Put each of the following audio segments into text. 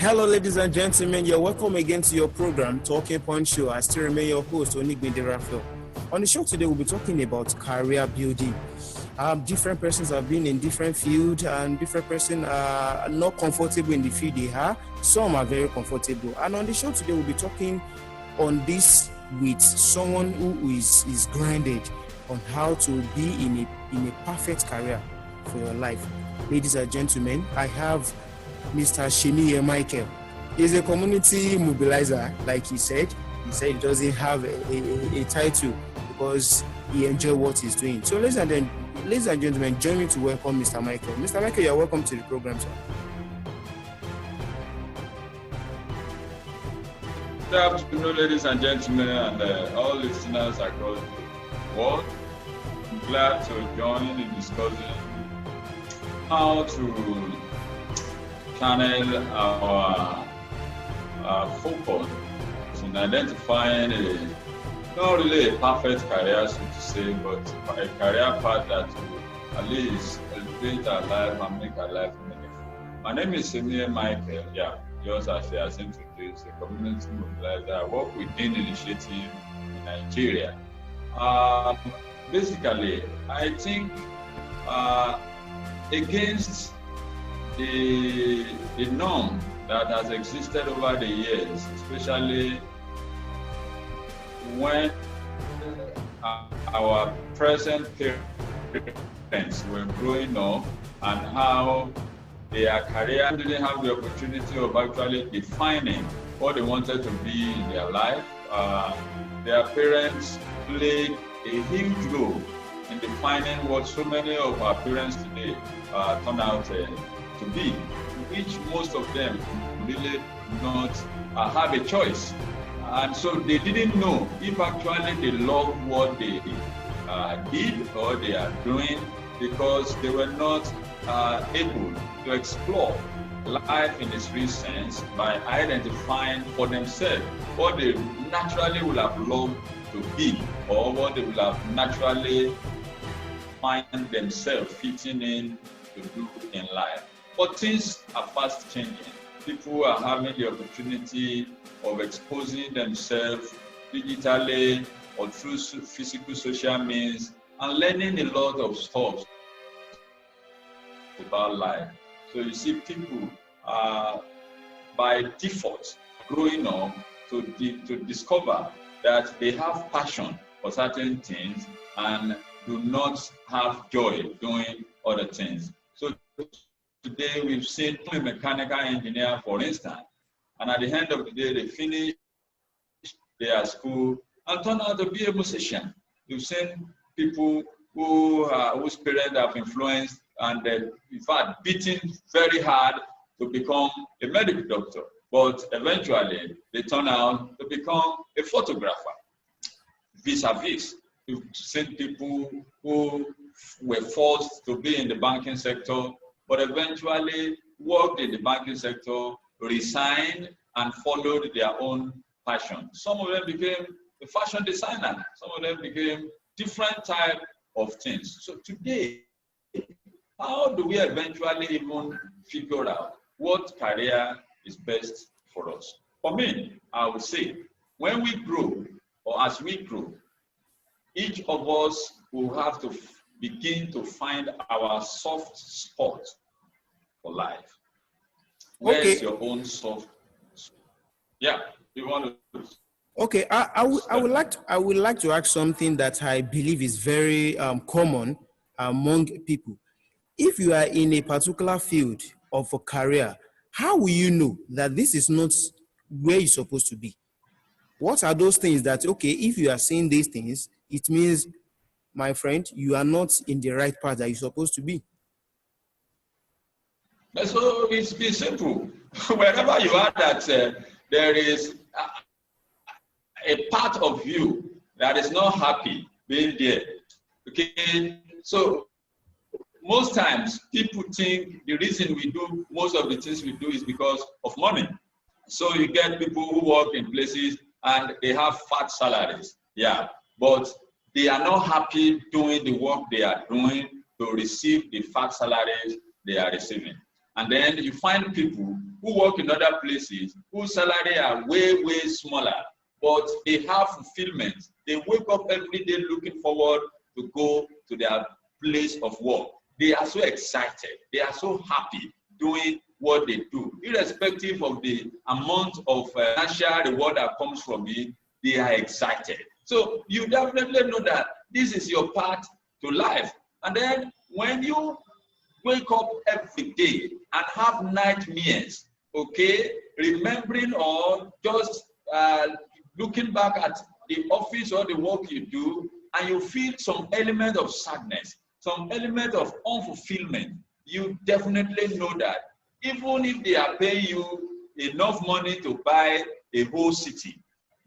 Hello, ladies and gentlemen. You're welcome again to your program, Talking Point Show. I still remain your host, Onigbinde Raphael. On the show today, we'll be talking about career building. Different persons have been in different fields, and different persons are not comfortable in the field they are. Some are very comfortable. And on the show today, we'll be talking on this with someone who is grinded on how to be in a perfect career for your life. Ladies and gentlemen, I have Mr. Semiye Michael. He's a community mobilizer, like he said. He said he doesn't have a title because he enjoys what he's doing. So ladies and gentlemen, join me to welcome Mr. Michael. Mr. Michael, you're welcome to the program, sir. Good afternoon, ladies and gentlemen, and all listeners across the world. I'm glad to join in discussing how to channel our focus in identifying not really a perfect career, so to say, but a career path that will at least elevate our life and make our life meaningful. My name is Semiye Michael. Just as he has introduced, a community mobilizer. I work with Dean Initiative in Nigeria. Basically, I think against the norm that has existed over the years, especially when our present parents were growing up, and how their career didn't have the opportunity of actually defining what they wanted to be in their life. Their parents played a huge role in defining what so many of our parents today turn out to be, which most of them really do not have a choice. And so they didn't know if actually they loved what they did or they are doing, because they were not able to explore life in its real sense by identifying for themselves what they naturally would have loved to be, or what they would have naturally find themselves fitting in to do in life. But things are fast changing. People are having the opportunity of exposing themselves digitally or through physical social means and learning a lot of stuff about life. So you see, people are by default growing up to discover that they have passion for certain things and do not have joy doing other things. So today we've seen a mechanical engineer, for instance, and at the end of the day they finish their school and turn out to be a musician. We've seen people whose parents have influenced and in fact beaten very hard to become a medical doctor, but eventually they turn out to become a photographer. Vis-a-vis, we've seen people who were forced to be in the banking sector, but eventually worked in the banking sector, resigned, and followed their own passion. Some of them became a fashion designer. Some of them became different type of things. So today, how do we eventually even figure out what career is best for us? For me, I would say, when we grow, or as we grow, each of us will have to begin to find our soft spot for life. Where's your own soft spot? Yeah, you want to? Okay, I would like to ask something that I believe is very common among people. If you are in a particular field of a career, how will you know that this is not where you're supposed to be? What are those things that, okay, if you are saying these things, it means, my friend, you are not in the right path that you're supposed to be? So it's simple. Wherever you are, that there is a part of you that is not happy being there. Okay, so most times people think the reason we do most of the things we do is because of money. So you get people who work in places and they have fat salaries, but they are not happy doing the work they are doing to receive the fat salaries they are receiving. And then you find people who work in other places, whose salary are way, way smaller, but they have fulfillment. They wake up every day looking forward to go to their place of work. They are so excited. They are so happy doing what they do. Irrespective of the amount of financial reward that comes from it, they are excited. So you definitely know that this is your path to life. And then when you wake up every day and have nightmares, okay, remembering or just looking back at the office or the work you do, and you feel some element of sadness, some element of unfulfillment, you definitely know that even if they are paying you enough money to buy a whole city,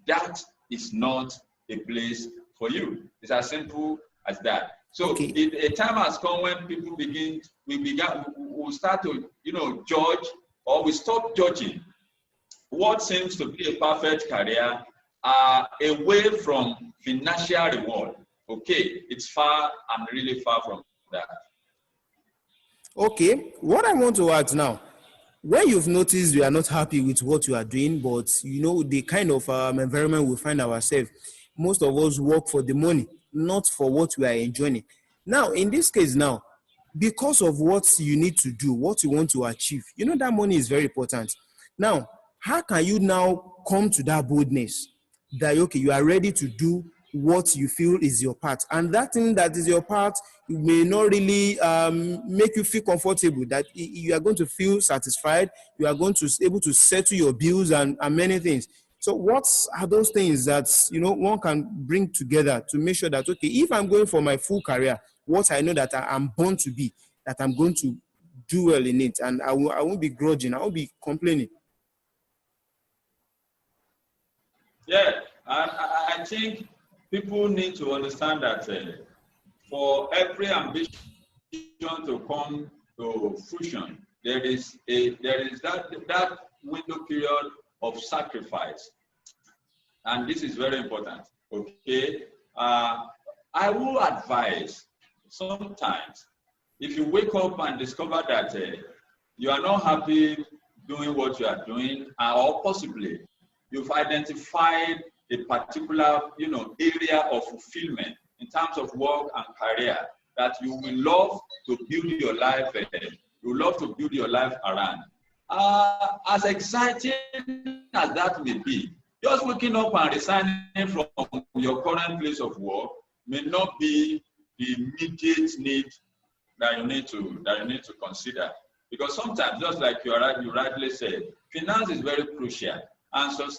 that is not a place for you. It's as simple as that. So Okay. a time has come when people we'll start to, judge, or we stop judging what seems to be a perfect career away from financial reward. Okay, it's far and really far from that. Okay, what I want to ask now, when you've noticed you are not happy with what you are doing, but the kind of environment we find ourselves, most of us work for the money, not for what we are enjoying. Now, in this case now, because of what you need to do, what you want to achieve, that money is very important. Now, how can you now come to that boldness that, okay, you are ready to do what you feel is your part, and that thing that is your part may not really make you feel comfortable, that you are going to feel satisfied, you are going to be able to settle your bills and many things. So what are those things that one can bring together to make sure that, okay, if I'm going for my full career, what I know that I'm born to be, that I'm going to do well in it, and I won't be grudging, I won't be complaining. Yeah, I think people need to understand that for every ambition to come to fruition, there is that window period of sacrifice, and this is very important. Okay, I will advise sometimes if you wake up and discover that you are not happy doing what you are doing, or possibly you've identified a particular area of fulfillment in terms of work and career that you will love to build your life around. As exciting as that may be, just waking up and resigning from your current place of work may not be the immediate need that you need to consider. Because sometimes, just like you rightly said, finance is very crucial. And so,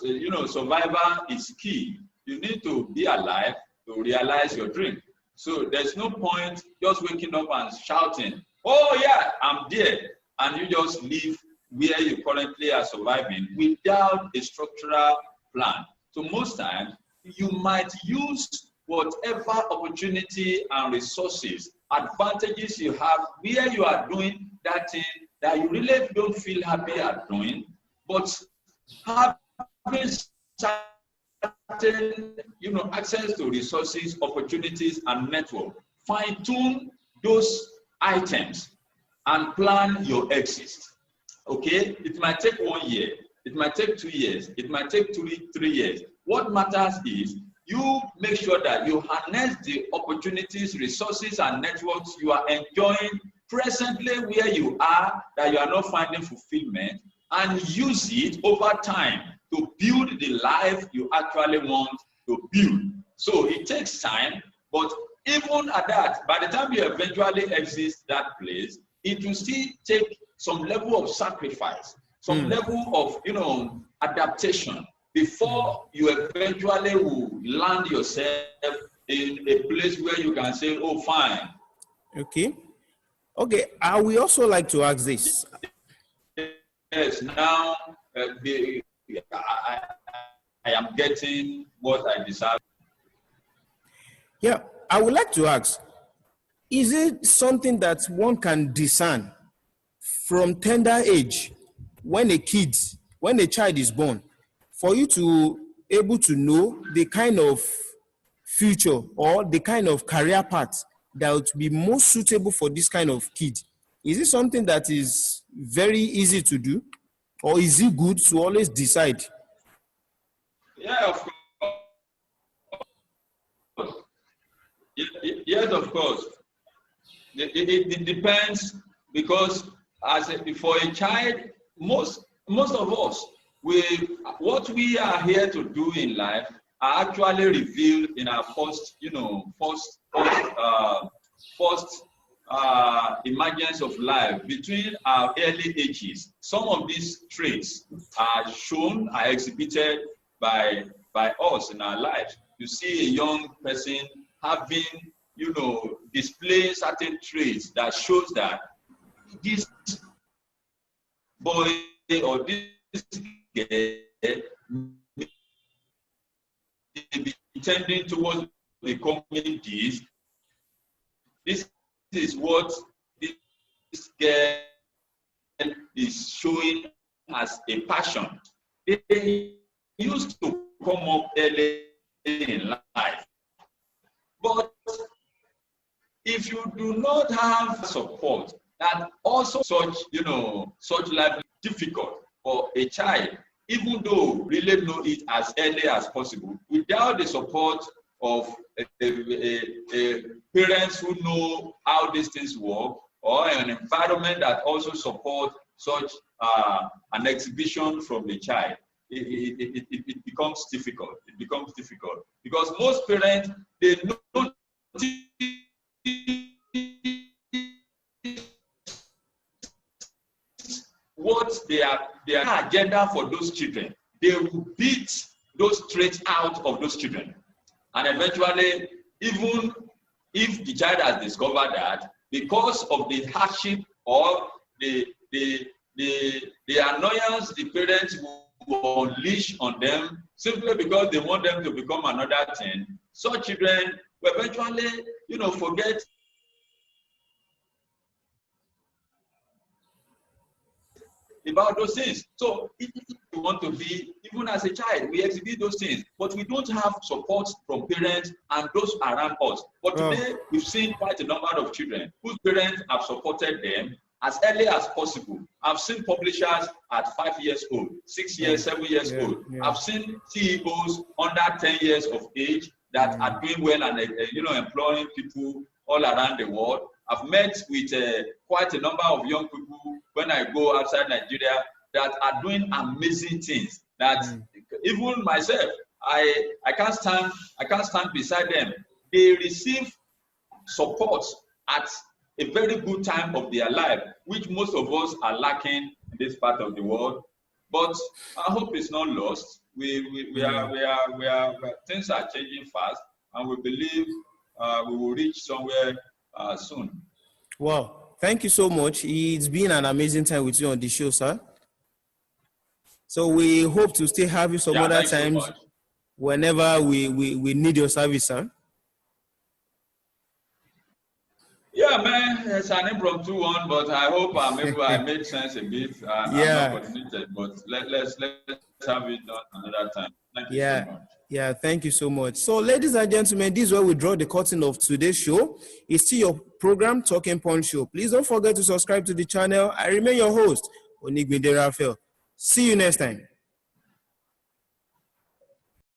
survival is key. You need to be alive to realize your dream. So there's no point just waking up and shouting, "Oh yeah, I'm there," and you just leave where you currently are surviving without a structural plan. So most times, you might use whatever opportunity and resources, advantages you have where you are doing that thing that you really don't feel happy at doing, but having certain, access to resources, opportunities, and network. Fine-tune those items and plan your exit. Okay? It might take 1 year, it might take 2 years, it might take 3 years. What matters is you make sure that you harness the opportunities, resources, and networks you are enjoying presently where you are, that you are not finding fulfillment, and use it over time to build the life you actually want to build. So it takes time, but even at that, by the time you eventually exit that place, it will still take some level of sacrifice, some level of adaptation before you eventually will land yourself in a place where you can say, "Oh, fine." Okay. I will also like to ask this. Yes, now I am getting what I deserve. Yeah, I would like to ask, is it something that one can discern from tender age, when a child is born, for you to able to know the kind of future or the kind of career path that would be most suitable for this kind of kid? Is it something that is very easy to do? Or is it good to always decide? Yeah, of course. Yes, of course. It depends, because for a child, most of us, what we are here to do in life are actually revealed in our first emergence of life between our early ages. Some of these traits are exhibited by us in our lives. You see a young person having, display certain traits that shows that this boy or this girl may be tending towards becoming this. This is what this girl is showing as a passion. They used to come up early in life. But if you do not have support, that also such life is difficult for a child, even though really know it as early as possible, without the support of parents who know how these things work, or an environment that also support such an exhibition from the child, it becomes difficult. It becomes difficult because most parents, they know what their agenda for those children. They will beat those traits out of those children, and eventually, even if the child has discovered that, because of the hardship or the annoyance the parents will unleash on them, simply because they want them to become another thing, such children will eventually, forget about those things. So if we want to be, even as a child, we exhibit those things, but we don't have support from parents and those around us. But today, we've seen quite a number of children whose parents have supported them as early as possible. I've seen publishers at 5 years old, 6 years, 7 years old. I've seen CEOs under 10 years of age that are doing well and employing people all around the world. I've met with quite a number of young people when I go outside Nigeria that are doing amazing things. That even myself, I can't stand beside them. They receive support at a very good time of their life, which most of us are lacking in this part of the world. But I hope it's not lost. We are things are changing fast, and we believe we will reach somewhere soon. Wow, thank you so much. It's been an amazing time with you on the show, sir. So we hope to still have you some other times whenever we need your service, sir. Yeah, man, it's an impromptu one, but I hope I made sense a bit. I'm not coordinated, but let's have it done another time. Thank you so much. Yeah, thank you so much. So, ladies and gentlemen, this is where we draw the curtain of today's show. It's still your program, Talking Point Show. Please don't forget to subscribe to the channel. I remain your host, Onigbinde Raphael. See you next time.